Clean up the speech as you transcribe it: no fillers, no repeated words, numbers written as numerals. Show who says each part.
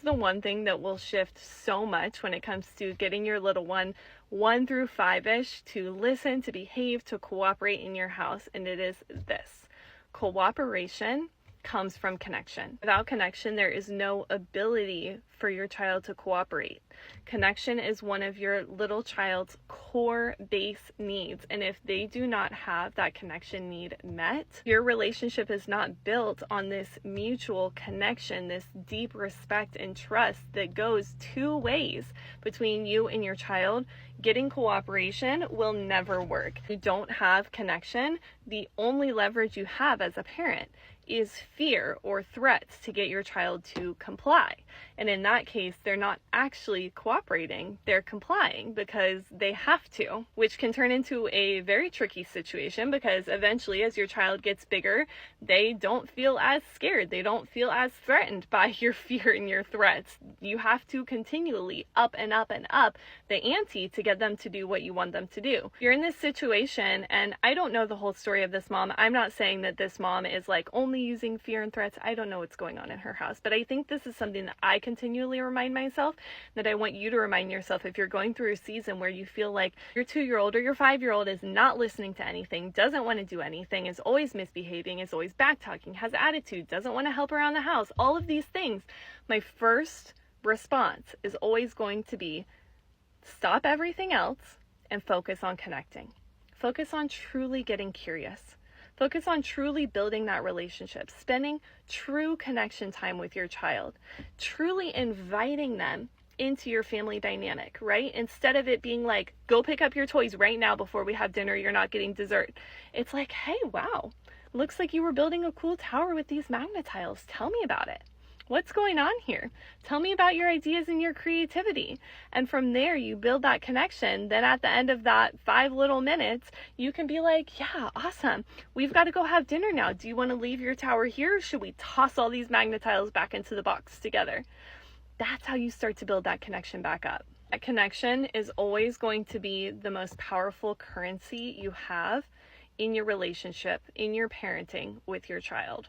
Speaker 1: the one thing that will shift so much when it comes to getting your little one 1 through 5-ish to listen, to behave, to cooperate in your house. And it is this: cooperation comes from connection. Without connection, there is no ability for your child to cooperate. Connection is one of your little child's core base needs. And if they do not have that connection need met, your relationship is not built on this mutual connection, this deep respect and trust that goes 2 ways between you and your child. Getting cooperation will never work. If you don't have connection, the only leverage you have as a parent is fear or threats to get your child to comply. And in that case, they're not actually cooperating, they're complying because they have to, which can turn into a very tricky situation because eventually as your child gets bigger, they don't feel as scared, they don't feel as threatened by your fear and your threats. You have to continually up and up and up the ante to get them to do what you want them to do. You're in this situation, and I don't know the whole story of this mom. I'm not saying that this mom is like only using fear and threats. I don't know what's going on in her house, but I think this is something that I continually remind myself, that I want you to remind yourself if you're going through a season where you feel like your 2-year-old or your 5-year-old is not listening to anything, doesn't want to do anything, is always misbehaving, is always backtalking, has attitude, doesn't want to help around the house, all of these things. My first response is always going to be stop everything else and focus on connecting. Focus on truly getting curious. Focus on truly building that relationship, spending true connection time with your child, truly inviting them into your family dynamic, right? Instead of it being like, go pick up your toys right now before we have dinner, you're not getting dessert. It's like, hey, wow, looks like you were building a cool tower with these magnet tiles. Tell me about it. What's going on here? Tell me about your ideas and your creativity. And from there, you build that connection. Then at the end of that 5 little minutes, you can be like, yeah, awesome. We've got to go have dinner now. Do you want to leave your tower here? Or should we toss all these magnet tiles back into the box together? That's how you start to build that connection back up. That connection is always going to be the most powerful currency you have in your relationship, in your parenting with your child.